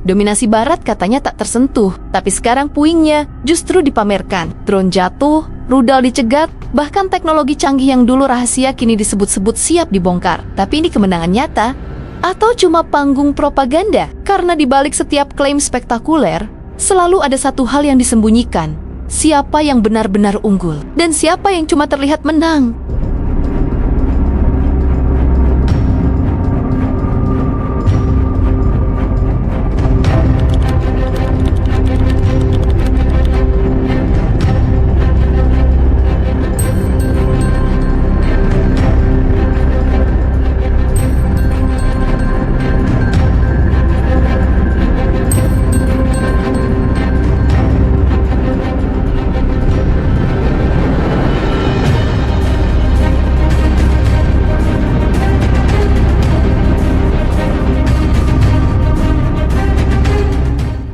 Dominasi Barat katanya tak tersentuh, tapi sekarang puingnya justru dipamerkan. Drone jatuh, rudal dicegat, bahkan teknologi canggih yang dulu rahasia kini disebut-sebut siap dibongkar. Tapi ini kemenangan nyata atau cuma panggung propaganda? Karena di balik setiap klaim spektakuler, selalu ada satu hal yang disembunyikan. Siapa yang benar-benar unggul dan siapa yang cuma terlihat menang?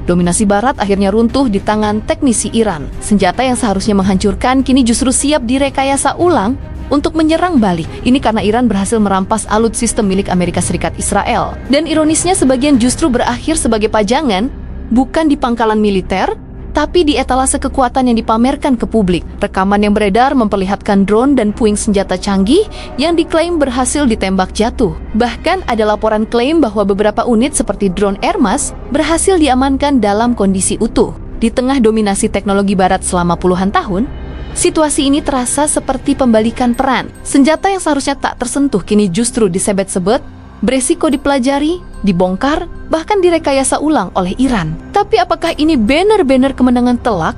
Dominasi Barat akhirnya runtuh di tangan teknisi Iran. Senjata yang seharusnya menghancurkan kini justru siap direkayasa ulang untuk menyerang balik. Ini karena Iran berhasil merampas alutsista milik Amerika Serikat Israel. Dan ironisnya sebagian justru berakhir sebagai pajangan, bukan di pangkalan militer, tapi di etalase kekuatan yang dipamerkan ke publik. Rekaman yang beredar memperlihatkan drone dan puing senjata canggih yang diklaim berhasil ditembak jatuh. Bahkan ada laporan klaim bahwa beberapa unit seperti drone Airmas berhasil diamankan dalam kondisi utuh. Di tengah dominasi teknologi Barat selama puluhan tahun, situasi ini terasa seperti pembalikan peran. Senjata yang seharusnya tak tersentuh kini justru disebet-sebet, beresiko dipelajari, dibongkar, bahkan direkayasa ulang oleh Iran. Tapi apakah ini benar-benar kemenangan telak?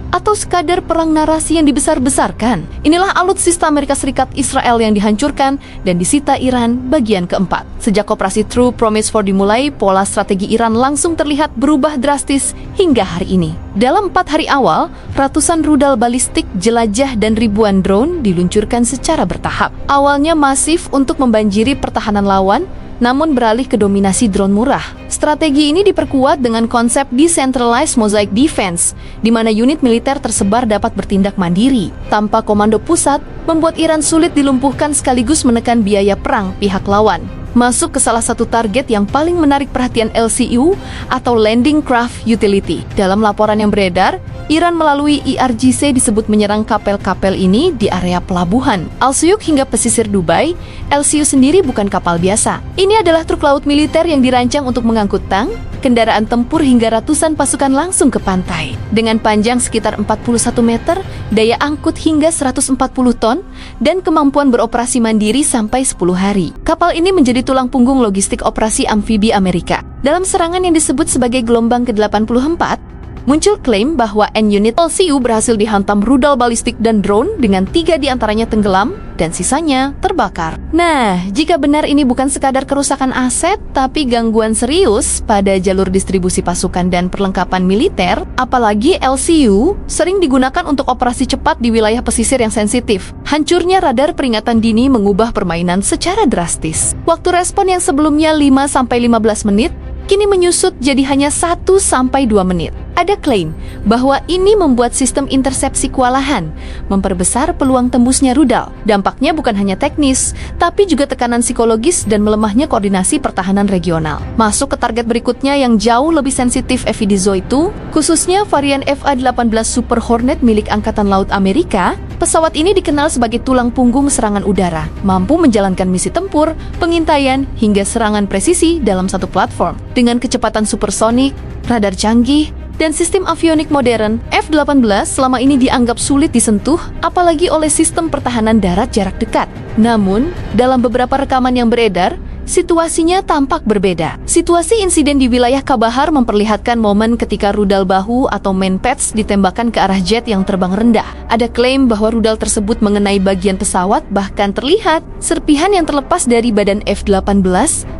Atau sekadar perang narasi yang dibesar-besarkan? Inilah alutsista Amerika Serikat Israel yang dihancurkan dan disita Iran bagian keempat. Sejak operasi True Promise 4 dimulai, pola strategi Iran langsung terlihat berubah drastis hingga hari ini. Dalam 4 hari awal, ratusan rudal balistik, jelajah, dan ribuan drone diluncurkan secara bertahap. Awalnya masif untuk membanjiri pertahanan lawan, namun beralih ke dominasi drone murah. Strategi ini diperkuat dengan konsep Decentralized Mosaic Defense, di mana unit militer tersebar dapat bertindak mandiri. Tanpa komando pusat, membuat Iran sulit dilumpuhkan sekaligus menekan biaya perang pihak lawan. Masuk ke salah satu target yang paling menarik perhatian LCU atau Landing Craft Utility. Dalam laporan yang beredar, Iran melalui IRGC disebut menyerang kapal-kapal ini di area pelabuhan Al-Suyuk hingga pesisir Dubai. LCU sendiri bukan kapal biasa. Ini adalah truk laut militer yang dirancang untuk mengangkut tank, kendaraan tempur hingga ratusan pasukan langsung ke pantai. Dengan panjang sekitar 41 meter, daya angkut hingga 140 ton, dan kemampuan beroperasi mandiri sampai 10 hari. Kapal ini menjadi tulang punggung logistik operasi amfibi Amerika. Dalam serangan yang disebut sebagai gelombang ke-84, muncul klaim bahwa N-unit LCU berhasil dihantam rudal balistik dan drone dengan 3 diantaranya tenggelam dan sisanya terbakar. Nah, jika benar ini bukan sekadar kerusakan aset, tapi gangguan serius pada jalur distribusi pasukan dan perlengkapan militer, apalagi LCU sering digunakan untuk operasi cepat di wilayah pesisir yang sensitif. Hancurnya radar peringatan dini mengubah permainan secara drastis. Waktu respon yang sebelumnya 5-15 menit, kini menyusut jadi hanya 1-2 menit. Ada klaim bahwa ini membuat sistem intersepsi kewalahan, memperbesar peluang tembusnya rudal. Dampaknya bukan hanya teknis, tapi juga tekanan psikologis dan melemahnya koordinasi pertahanan regional. Masuk ke target berikutnya yang jauh lebih sensitif FIDZO itu, khususnya varian FA-18 Super Hornet milik Angkatan Laut Amerika. Pesawat ini dikenal sebagai tulang punggung serangan udara, mampu menjalankan misi tempur, pengintaian, hingga serangan presisi dalam satu platform. Dengan kecepatan supersonik, radar canggih, dan sistem avionik modern, F-18 selama ini dianggap sulit disentuh, apalagi oleh sistem pertahanan darat jarak dekat. Namun, dalam beberapa rekaman yang beredar, situasinya tampak berbeda. Situasi insiden di wilayah Kabahar memperlihatkan momen ketika rudal bahu atau main pads ditembakkan ke arah jet yang terbang rendah. Ada klaim bahwa rudal tersebut mengenai bagian pesawat, bahkan terlihat serpihan yang terlepas dari badan F-18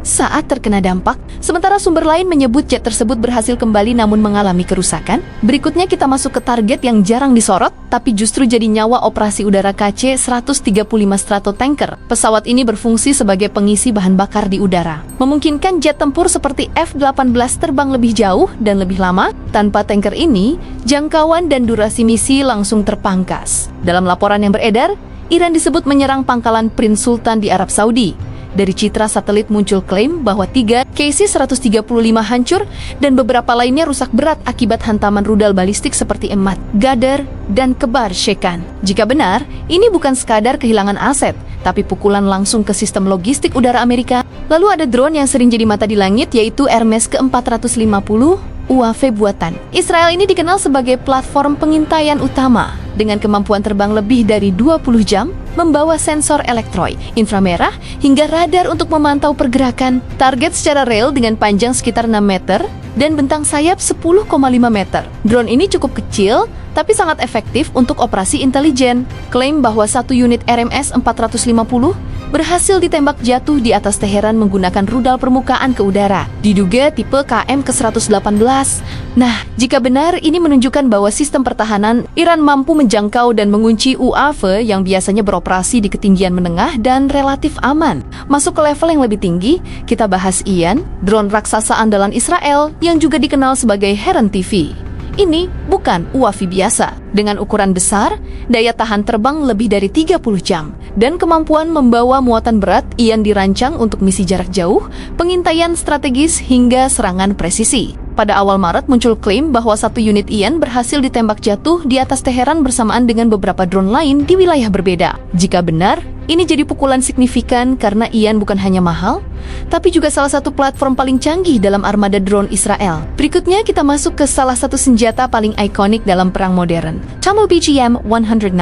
saat terkena dampak. Sementara sumber lain menyebut jet tersebut berhasil kembali namun mengalami kerusakan. Berikutnya kita masuk ke target yang jarang disorot, tapi justru jadi nyawa operasi udara KC-135 Stratotanker. Pesawat ini berfungsi sebagai pengisi bahan bakar di udara, memungkinkan jet tempur seperti F-18 terbang lebih jauh dan lebih lama. Tanpa tanker ini, jangkauan dan durasi misi langsung terpangkas. Dalam laporan yang beredar, Iran disebut menyerang pangkalan Prince Sultan di Arab Saudi. Dari citra satelit muncul klaim bahwa 3 KC-135 hancur dan beberapa lainnya rusak berat akibat hantaman rudal balistik seperti Emad, Ghadar, dan Kebar Shekan. Jika benar, ini bukan sekadar kehilangan aset, tapi pukulan langsung ke sistem logistik udara Amerika. Lalu ada drone yang sering jadi mata di langit, yaitu Hermes ke-450 UAV buatan. Israel ini dikenal sebagai platform pengintaian utama dengan kemampuan terbang lebih dari 20 jam, membawa sensor elektroid, inframerah, hingga radar untuk memantau pergerakan target secara real dengan panjang sekitar 6 meter dan bentang sayap 10,5 meter. Drone ini cukup kecil, tapi sangat efektif untuk operasi intelijen. Klaim bahwa satu unit RMS 450 berhasil ditembak jatuh di atas Teheran menggunakan rudal permukaan ke udara, diduga tipe KM ke-118. Nah, jika benar, ini menunjukkan bahwa sistem pertahanan Iran mampu menjangkau dan mengunci UAV yang biasanya beroperasi di ketinggian menengah dan relatif aman. Masuk ke level yang lebih tinggi, kita bahas Ian, drone raksasa andalan Israel yang juga dikenal sebagai Heron TV. Ini bukan UAV biasa. Dengan ukuran besar, daya tahan terbang lebih dari 30 jam, dan kemampuan membawa muatan berat, Ian dirancang untuk misi jarak jauh, pengintaian strategis, hingga serangan presisi. Pada awal Maret muncul klaim bahwa satu unit Ian berhasil ditembak jatuh di atas Teheran bersamaan dengan beberapa drone lain di wilayah berbeda. Jika benar, ini jadi pukulan signifikan karena Ian bukan hanya mahal, tapi juga salah satu platform paling canggih dalam armada drone Israel. Berikutnya kita masuk ke salah satu senjata paling ikonik dalam perang modern, Tammo BGM-109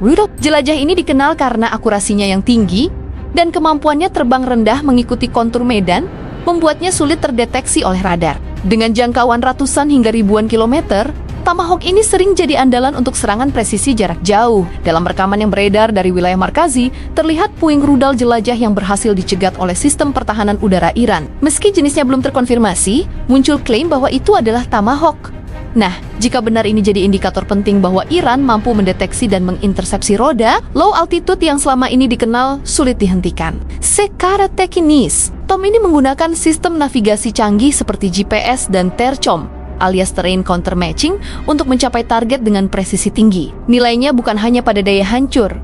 Rudolph. Jelajah ini dikenal karena akurasinya yang tinggi dan kemampuannya terbang rendah mengikuti kontur medan, membuatnya sulit terdeteksi oleh radar. Dengan jangkauan ratusan hingga ribuan kilometer, Tomahawk ini sering jadi andalan untuk serangan presisi jarak jauh. Dalam rekaman yang beredar dari wilayah Markazi, terlihat puing rudal jelajah yang berhasil dicegat oleh sistem pertahanan udara Iran. Meski jenisnya belum terkonfirmasi, muncul klaim bahwa itu adalah Tomahawk. Nah, jika benar ini jadi indikator penting bahwa Iran mampu mendeteksi dan mengintersepsi roda low altitude yang selama ini dikenal sulit dihentikan. Secara teknis, Tom ini menggunakan sistem navigasi canggih seperti GPS dan TERCOM alias Terrain Counter Matching untuk mencapai target dengan presisi tinggi. Nilainya bukan hanya pada daya hancur,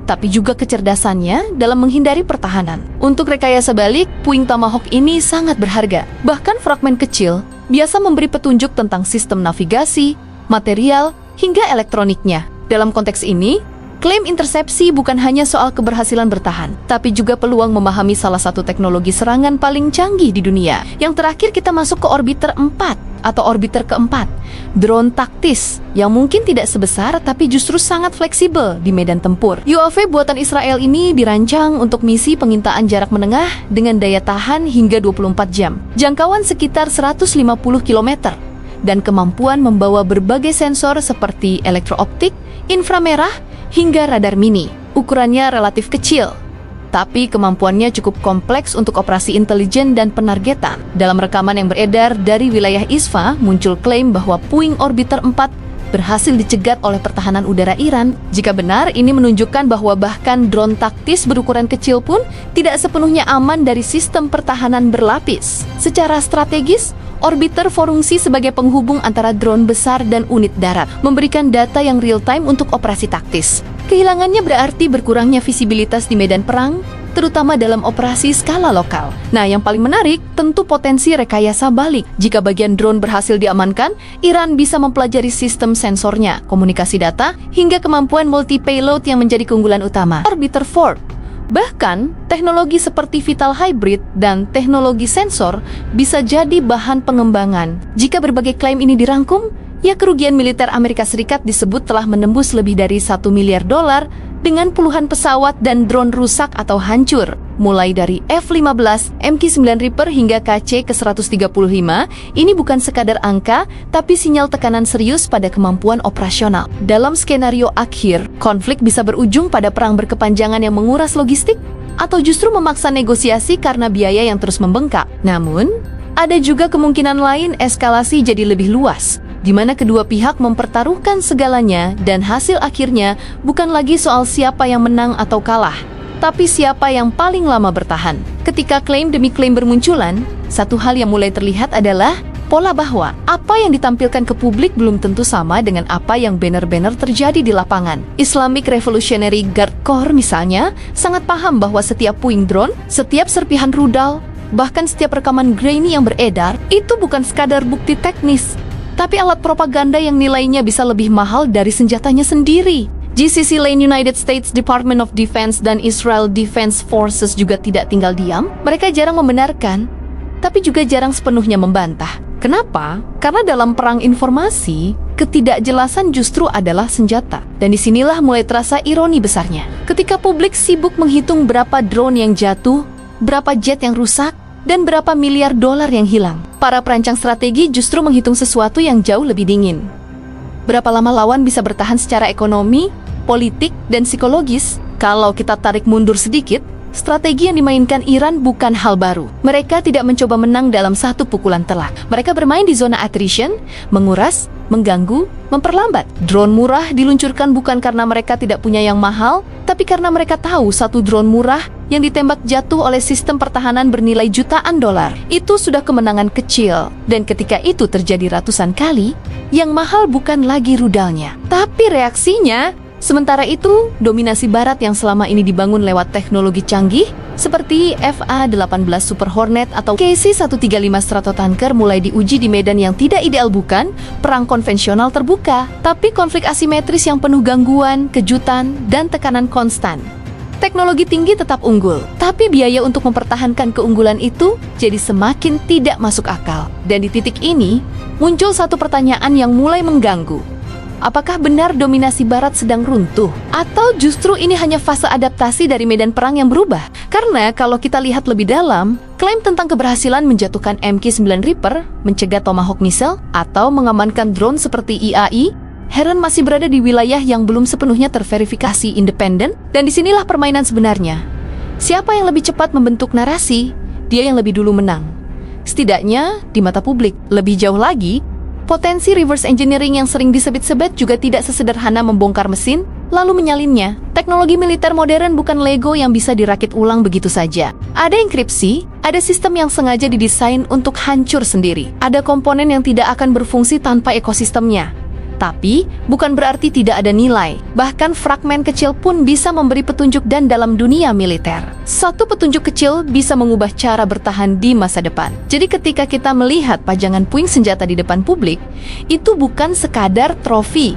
tapi juga kecerdasannya dalam menghindari pertahanan. Untuk rekayasa balik, puing Tomahawk ini sangat berharga. Bahkan fragmen kecil biasa memberi petunjuk tentang sistem navigasi, material, hingga elektroniknya. Dalam konteks ini, klaim intersepsi bukan hanya soal keberhasilan bertahan, tapi juga peluang memahami salah satu teknologi serangan paling canggih di dunia. Yang terakhir kita masuk ke orbiter 4 atau orbiter keempat, drone taktis yang mungkin tidak sebesar tapi justru sangat fleksibel di medan tempur. UAV buatan Israel ini dirancang untuk misi pengintaan jarak menengah dengan daya tahan hingga 24 jam, jangkauan sekitar 150 km, dan kemampuan membawa berbagai sensor seperti elektrooptik, inframerah, hingga radar mini. Ukurannya relatif kecil, tapi kemampuannya cukup kompleks untuk operasi intelijen dan penargetan. Dalam rekaman yang beredar dari wilayah Isfa, muncul klaim bahwa puing orbiter 4 berhasil dicegat oleh pertahanan udara Iran. Jika benar, ini menunjukkan bahwa bahkan drone taktis berukuran kecil pun tidak sepenuhnya aman dari sistem pertahanan berlapis. Secara strategis, orbiter berfungsi sebagai penghubung antara drone besar dan unit darat, memberikan data yang real-time untuk operasi taktis. Kehilangannya berarti berkurangnya visibilitas di medan perang, terutama dalam operasi skala lokal. Nah, yang paling menarik tentu potensi rekayasa balik. Jika bagian drone berhasil diamankan, Iran bisa mempelajari sistem sensornya, komunikasi data, hingga kemampuan multi-payload yang menjadi keunggulan utama. Orbiter 4. Bahkan, teknologi seperti Vital Hybrid dan teknologi sensor bisa jadi bahan pengembangan. Jika berbagai klaim ini dirangkum, ya kerugian militer Amerika Serikat disebut telah menembus lebih dari $1 miliar dengan puluhan pesawat dan drone rusak atau hancur. Mulai dari F-15, MQ-9 Reaper hingga KC ke-135, ini bukan sekadar angka, tapi sinyal tekanan serius pada kemampuan operasional. Dalam skenario akhir, konflik bisa berujung pada perang berkepanjangan yang menguras logistik, atau justru memaksa negosiasi karena biaya yang terus membengkak. Namun, ada juga kemungkinan lain eskalasi jadi lebih luas, di mana kedua pihak mempertaruhkan segalanya dan hasil akhirnya bukan lagi soal siapa yang menang atau kalah, tapi siapa yang paling lama bertahan. Ketika klaim demi klaim bermunculan, satu hal yang mulai terlihat adalah pola bahwa apa yang ditampilkan ke publik belum tentu sama dengan apa yang benar-benar terjadi di lapangan. Islamic Revolutionary Guard Corps misalnya sangat paham bahwa setiap puing drone, setiap serpihan rudal, bahkan setiap rekaman grainy yang beredar itu bukan sekadar bukti teknis, tapi alat propaganda yang nilainya bisa lebih mahal dari senjatanya sendiri. GCC Lane United States Department of Defense dan Israel Defense Forces juga tidak tinggal diam. Mereka jarang membenarkan, tapi juga jarang sepenuhnya membantah. Kenapa? Karena dalam perang informasi, ketidakjelasan justru adalah senjata. Dan disinilah mulai terasa ironi besarnya. Ketika publik sibuk menghitung berapa drone yang jatuh, berapa jet yang rusak, dan berapa miliar dolar yang hilang, para perancang strategi justru menghitung sesuatu yang jauh lebih dingin. Berapa lama lawan bisa bertahan secara ekonomi, politik, dan psikologis? Kalau kita tarik mundur sedikit, strategi yang dimainkan Iran bukan hal baru. Mereka tidak mencoba menang dalam satu pukulan telak. Mereka bermain di zona attrition, menguras, mengganggu, memperlambat. Drone murah diluncurkan bukan karena mereka tidak punya yang mahal, tapi karena mereka tahu satu drone murah yang ditembak jatuh oleh sistem pertahanan bernilai jutaan dolar. Itu sudah kemenangan kecil. Dan ketika itu terjadi ratusan kali, yang mahal bukan lagi rudalnya, tapi reaksinya. Sementara itu, dominasi Barat yang selama ini dibangun lewat teknologi canggih seperti FA-18 Super Hornet atau KC-135 Stratotanker mulai diuji di medan yang tidak ideal, bukan perang konvensional terbuka, tapi konflik asimetris yang penuh gangguan, kejutan, dan tekanan konstan. Teknologi tinggi tetap unggul, tapi biaya untuk mempertahankan keunggulan itu jadi semakin tidak masuk akal. Dan di titik ini, muncul satu pertanyaan yang mulai mengganggu. Apakah benar dominasi Barat sedang runtuh? Atau justru ini hanya fase adaptasi dari medan perang yang berubah? Karena kalau kita lihat lebih dalam, klaim tentang keberhasilan menjatuhkan MQ-9 Reaper, mencegah Tomahawk missile, atau mengamankan drone seperti IAI, Heron masih berada di wilayah yang belum sepenuhnya terverifikasi independen, dan disinilah permainan sebenarnya. Siapa yang lebih cepat membentuk narasi, dia yang lebih dulu menang. Setidaknya, di mata publik, lebih jauh lagi, potensi reverse engineering yang sering disebut-sebut juga tidak sesederhana membongkar mesin, lalu menyalinnya. Teknologi militer modern bukan Lego yang bisa dirakit ulang begitu saja. Ada enkripsi, ada sistem yang sengaja didesain untuk hancur sendiri. Ada komponen yang tidak akan berfungsi tanpa ekosistemnya. Tapi, bukan berarti tidak ada nilai. Bahkan fragmen kecil pun bisa memberi petunjuk dan dalam dunia militer. Satu petunjuk kecil bisa mengubah cara bertahan di masa depan. Jadi ketika kita melihat pajangan puing senjata di depan publik, itu bukan sekadar trofi.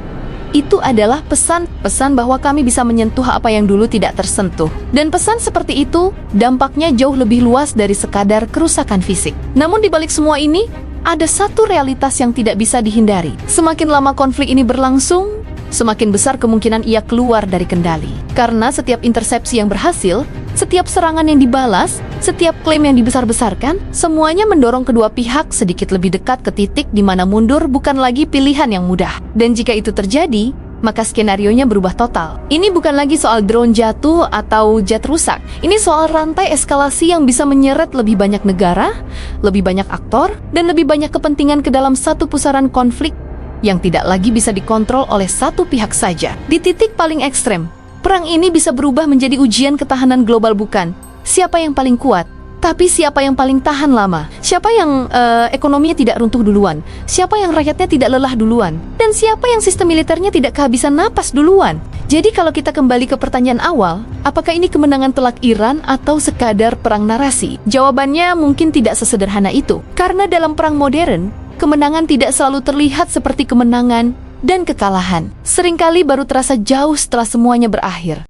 Itu adalah pesan bahwa kami bisa menyentuh apa yang dulu tidak tersentuh. Dan pesan seperti itu, dampaknya jauh lebih luas dari sekadar kerusakan fisik. Namun di balik semua ini, ada satu realitas yang tidak bisa dihindari. Semakin lama konflik ini berlangsung, semakin besar kemungkinan ia keluar dari kendali. Karena setiap intersepsi yang berhasil, setiap serangan yang dibalas, setiap klaim yang dibesar-besarkan, semuanya mendorong kedua pihak sedikit lebih dekat ke titik di mana mundur bukan lagi pilihan yang mudah. Dan jika itu terjadi, maka skenarionya berubah total. Ini bukan lagi soal drone jatuh atau jet rusak. Ini soal rantai eskalasi yang bisa menyeret lebih banyak negara, lebih banyak aktor, dan lebih banyak kepentingan ke dalam satu pusaran konflik yang tidak lagi bisa dikontrol oleh satu pihak saja. Di titik paling ekstrem, perang ini bisa berubah menjadi ujian ketahanan global, bukan siapa yang paling kuat, tapi siapa yang paling tahan lama. Siapa yang ekonominya tidak runtuh duluan, siapa yang rakyatnya tidak lelah duluan, dan siapa yang sistem militernya tidak kehabisan napas duluan. Jadi kalau kita kembali ke pertanyaan awal, apakah ini kemenangan telak Iran atau sekadar perang narasi? Jawabannya mungkin tidak sesederhana itu. Karena dalam perang modern, kemenangan tidak selalu terlihat seperti kemenangan, dan kekalahan seringkali baru terasa jauh setelah semuanya berakhir.